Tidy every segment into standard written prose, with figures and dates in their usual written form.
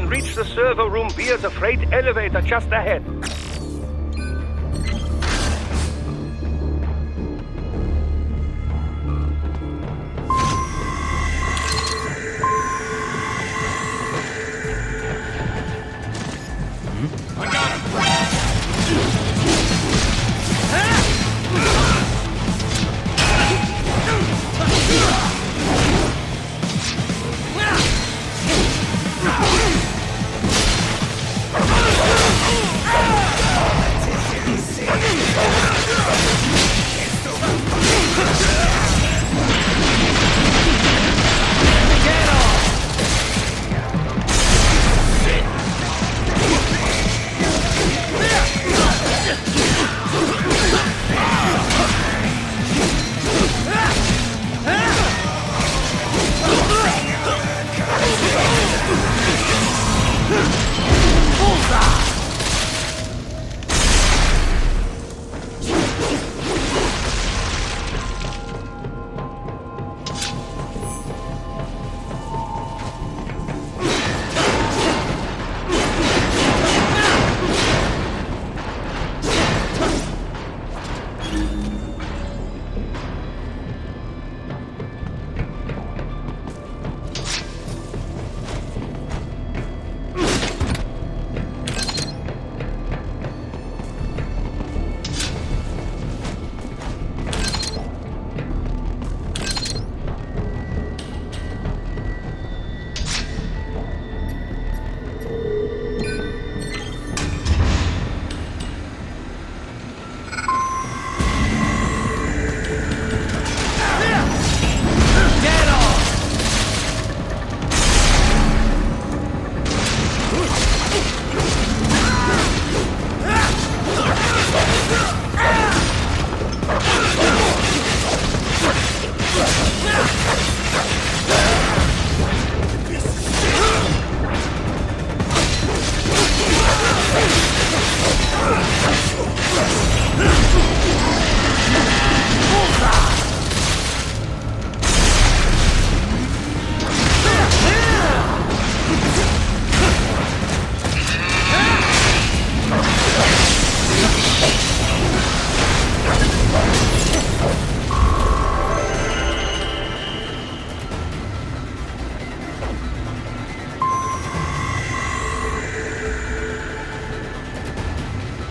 can reach the server room via the freight elevator just ahead.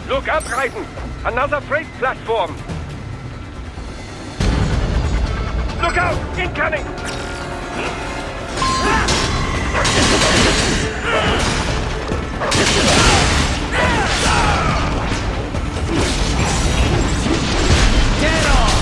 Look up, Raiden! Another freight platform! Look out! Incoming! Get off!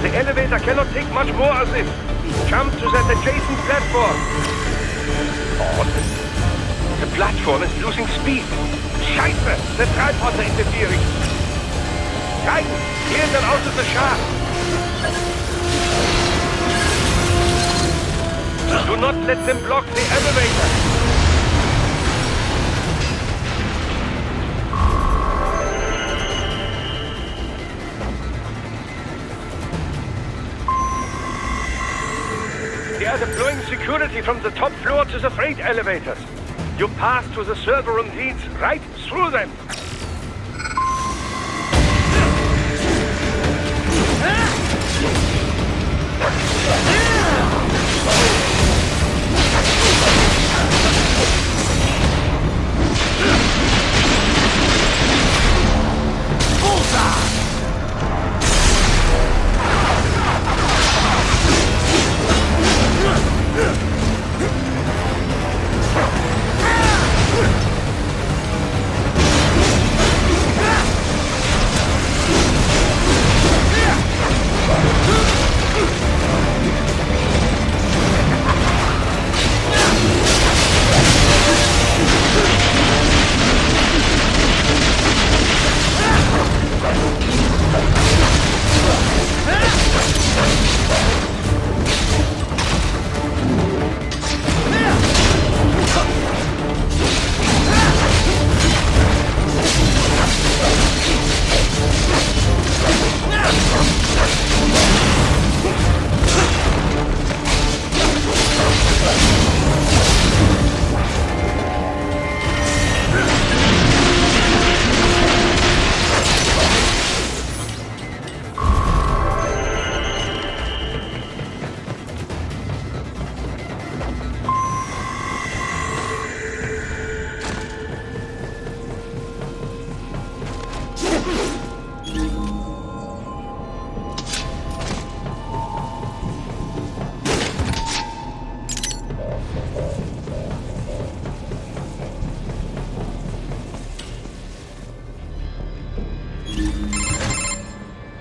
The elevator cannot take much more as this. Jump to that adjacent platform. Oh, the platform is losing speed. Scheiße! The tripods are interfering. Raiden, clear them out of the shaft. Do not let them block the elevator. They are deploying security from the top floor to the freight elevators. Your path to the server room leads right through them.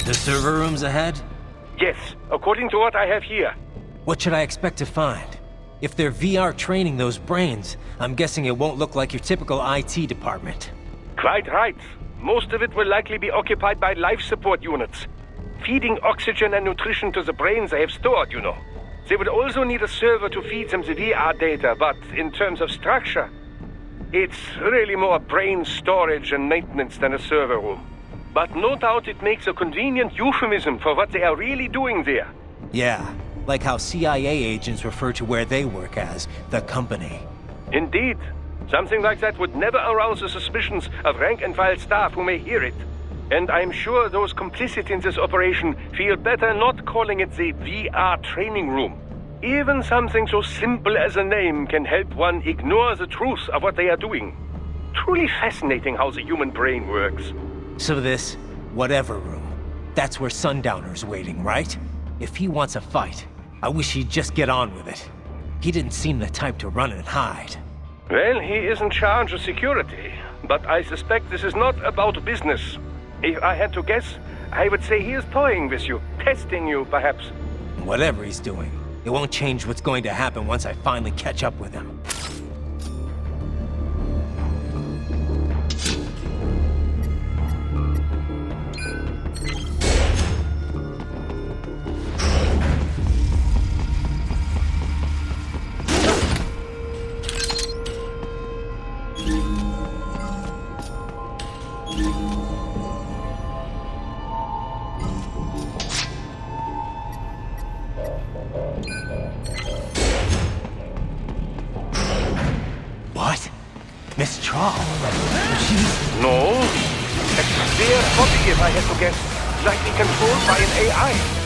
The server room's ahead? Yes, according to what I have here. What should I expect to find? If they're VR training those brains, I'm guessing it won't look like your typical IT department. Quite right. Most of it will likely be occupied by life support units, feeding oxygen and nutrition to the brains they have stored, you know. They would also need a server to feed them the VR data, but in terms of structure, it's really more brain storage and maintenance than a server room. But no doubt it makes a convenient euphemism for what they are really doing there. Yeah, like how CIA agents refer to where they work as the company. Indeed. Something like that would never arouse the suspicions of rank-and-file staff who may hear it. And I'm sure those complicit in this operation feel better not calling it the VR training room. Even something so simple as a name can help one ignore the truth of what they are doing. Truly fascinating how the human brain works. So this, whatever room, that's where Sundowner's waiting, right? If he wants a fight, I wish he'd just get on with it. He didn't seem the type to run and hide. Well, he is in charge of security, but I suspect this is not about business. If I had to guess, I would say he is toying with you, testing you, perhaps. Whatever he's doing, it won't change what's going to happen once I finally catch up with him. What? Miss Trawl? She's... No. A clear copy, if I had to guess. Likely controlled by an AI.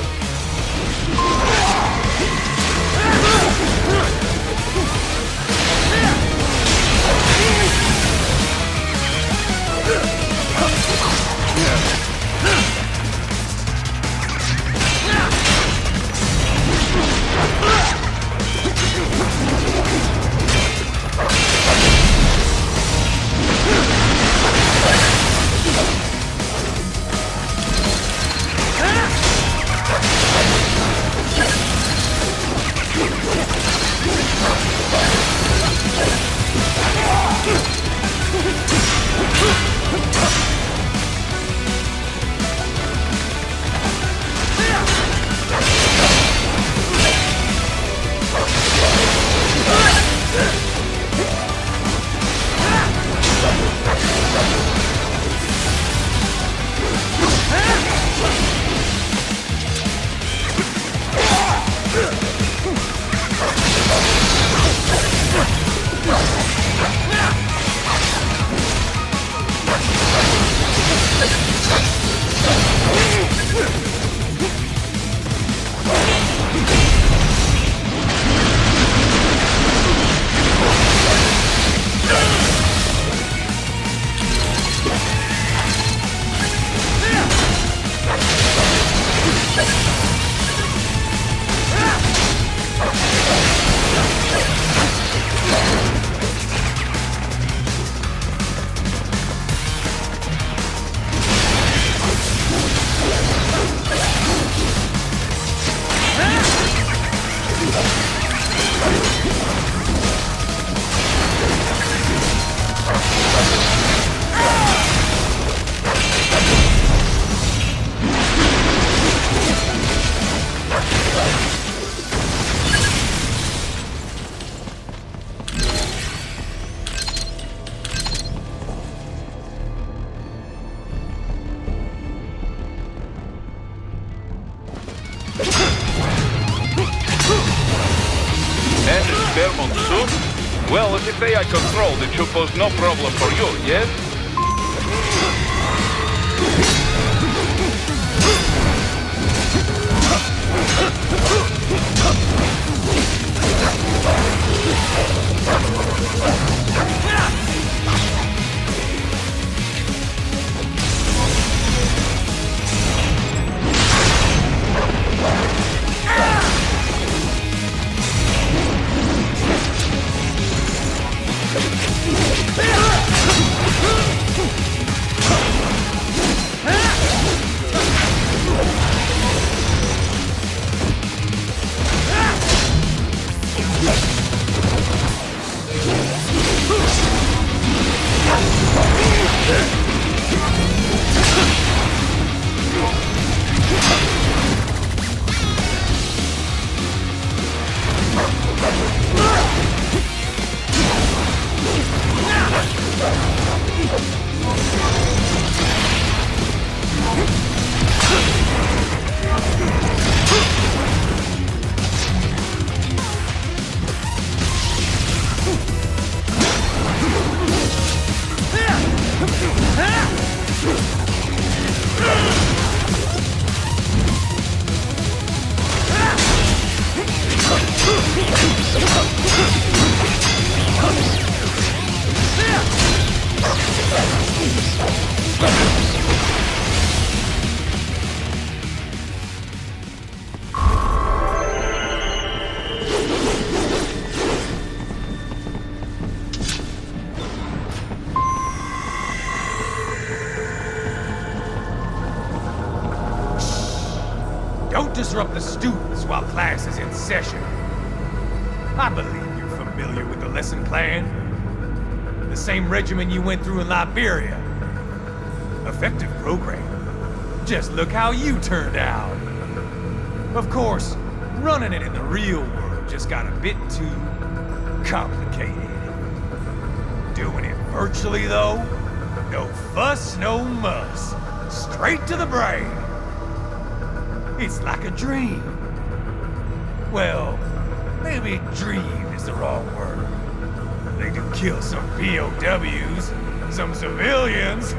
Well, if it's AI controlled, it should pose no problem for you, yes? Don't disrupt the students while class is in session. I believe you're familiar with the lesson plan. The same regimen you went through in Liberia. Effective program. Just look how you turned out. Of course, running it in the real world just got a bit too complicated. Doing it virtually, though, no fuss, no muss. Straight to the brain. It's like a dream. Well, maybe dream is the wrong word. They do kill some POWs, some civilians.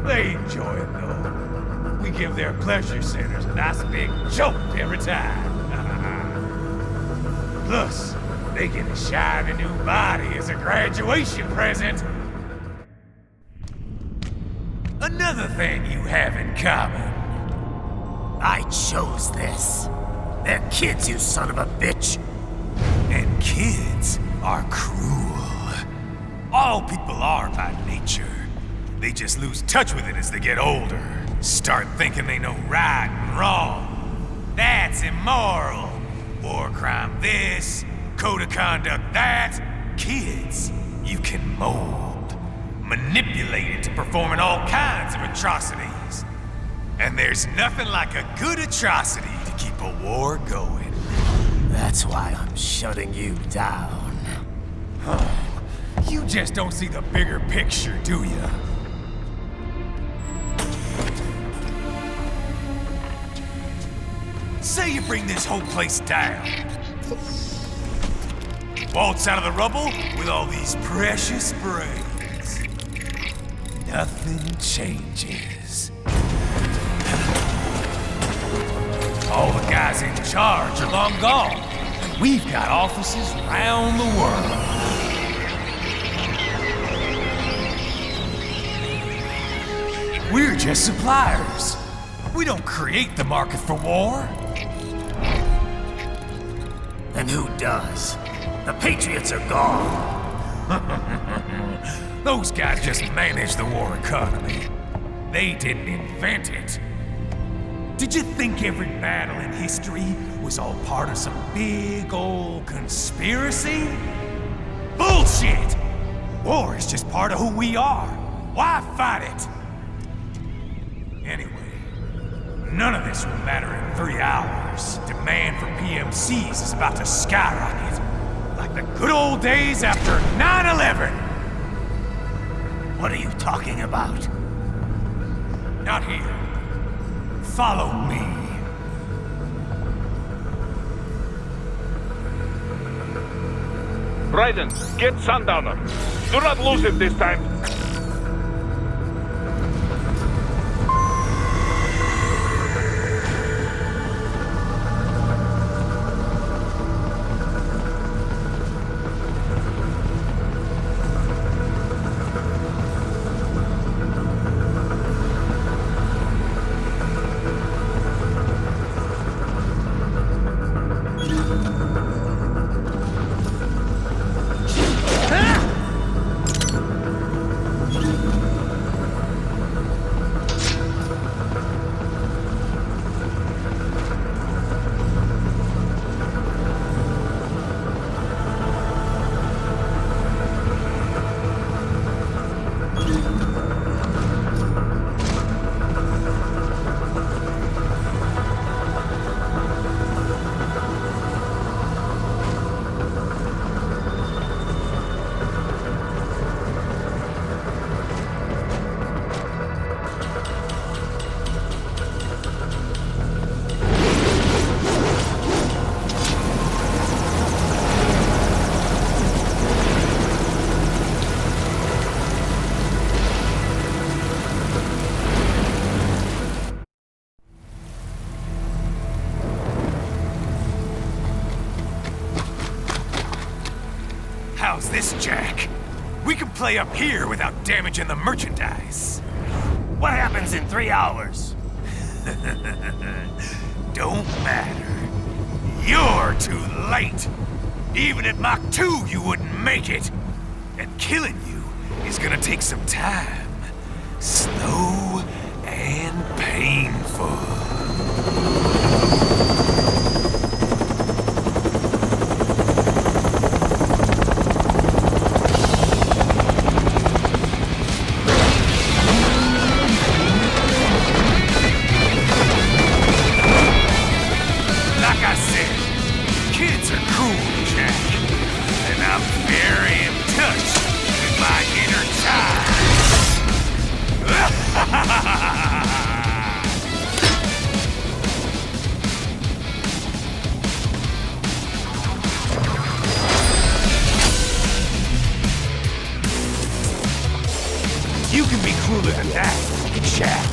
They enjoy it, though. We give their pleasure centers a nice big jolt every time. Plus, they get a shiny new body as a graduation present. Another thing you have in common. I chose this. They're kids, you son of a bitch. And kids are cruel. All people are by nature. They just lose touch with it as they get older. Start thinking they know right and wrong. That's immoral. War crime this, code of conduct that. Kids, you can mold, manipulate into performing all kinds of atrocities. And there's nothing like a good atrocity to keep a war going. That's why I'm shutting you down. You just don't see the bigger picture, do you? Say you bring this whole place down. Waltz out of the rubble with all these precious brains. Nothing changes. All the guys in charge are long gone. We've got offices around the world. We're just suppliers. We don't create the market for war. And who does? The Patriots are gone. Those guys just manage the war economy. They didn't invent it. Did you think every battle in history was all part of some big old conspiracy? Bullshit! War is just part of who we are. Why fight it? Anyway, none of this will matter in 3 hours. Demand for PMCs is about to skyrocket. Like the good old days after 9/11. What are you talking about? Not here. Follow me. Raiden, get Sundowner. Do not lose him this time. How's this, Jack? We can play up here without damaging the merchandise. What happens in 3 hours? Don't matter. You're too late. Even at Mach 2, you wouldn't make it. And killing you is gonna take some time. Slow and painful. You can be crueler than that, Jack.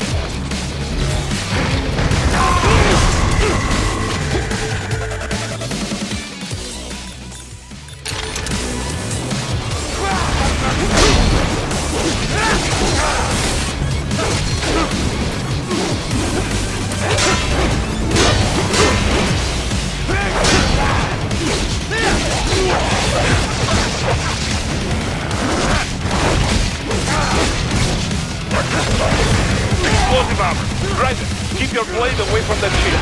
Explosive armor. Raiden, keep your blade away from that shield.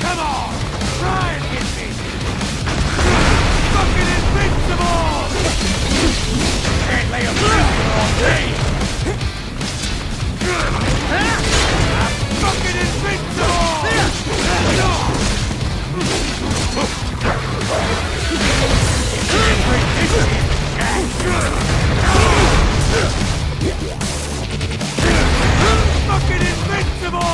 Come on! Try and hit me! Fucking invincible! Can't lay a finger on me! I'm fucking invincible! Fucking invincible!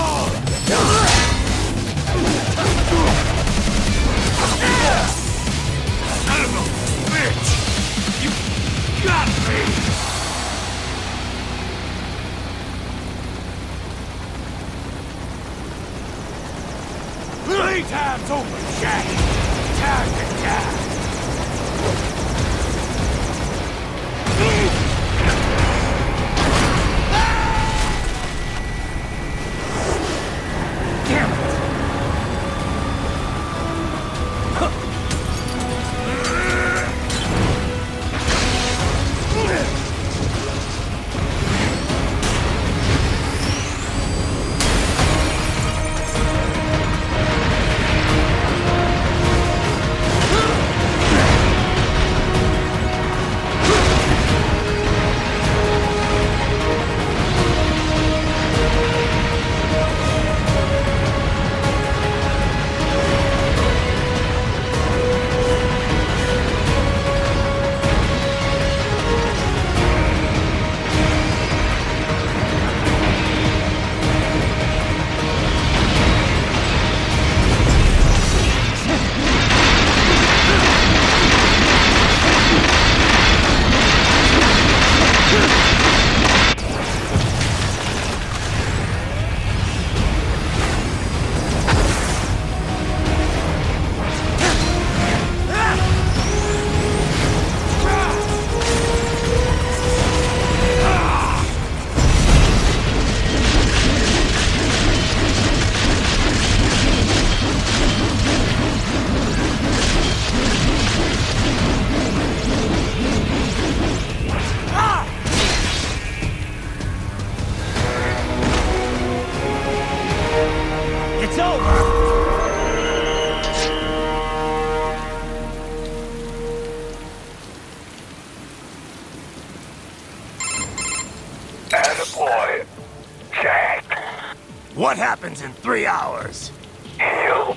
What happens in 3 hours? He'll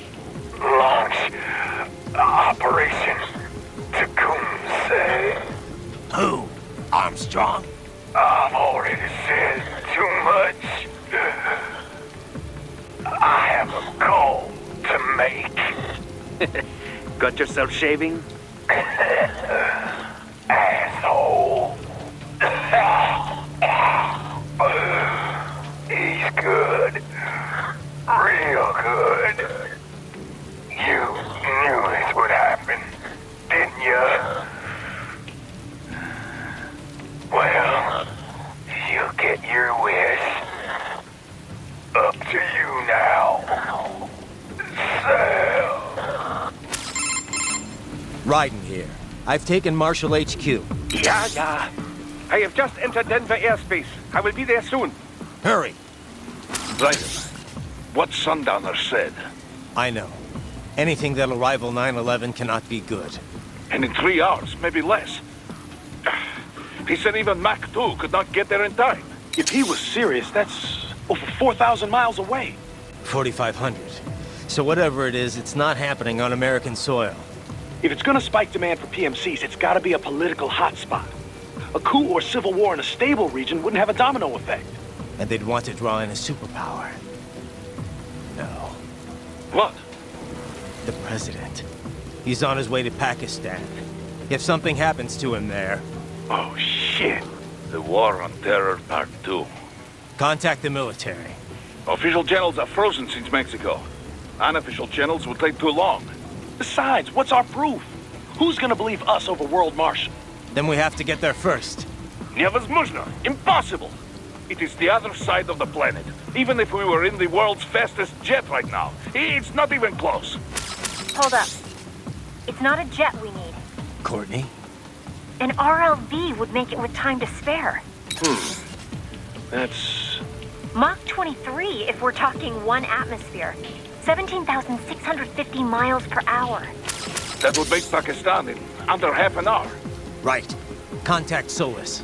launch Operation Tecumseh. Who? Armstrong? I've already said too much. I have a call to make. Got yourself shaving? Asshole. He's good. Real good. You knew this would happen, didn't you? Well, you get your wish. Up to you now. Sam. Raiden here. I've taken Marshall HQ. Yeah. I have just entered Denver airspace. I will be there soon. Hurry. Raiden, what Sundowner said. I know. Anything that'll rival 9/11 cannot be good. And in 3 hours, maybe less. He said even Mach 2 could not get there in time. If he was serious, that's over 4,000 miles away. 4,500. So whatever it is, it's not happening on American soil. If it's gonna spike demand for PMCs, it's gotta be a political hotspot. A coup or civil war in a stable region wouldn't have a domino effect. And they'd want to draw in a superpower. No. What? The president. He's on his way to Pakistan. If something happens to him there... Oh, shit. The War on Terror Part 2. Contact the military. Official channels are frozen since Mexico. Unofficial channels will take too long. Besides, what's our proof? Who's gonna believe us over World Marshal? Then we have to get there first. Невозможно. Impossible. It is the other side of the planet. Even if we were in the world's fastest jet right now, it's not even close. Hold up. It's not a jet we need. Courtney? An RLV would make it with time to spare. That's... Mach 23 if we're talking 1 atmosphere. 17,650 miles per hour. That would make Pakistan in under half an hour. Right. Contact Solus.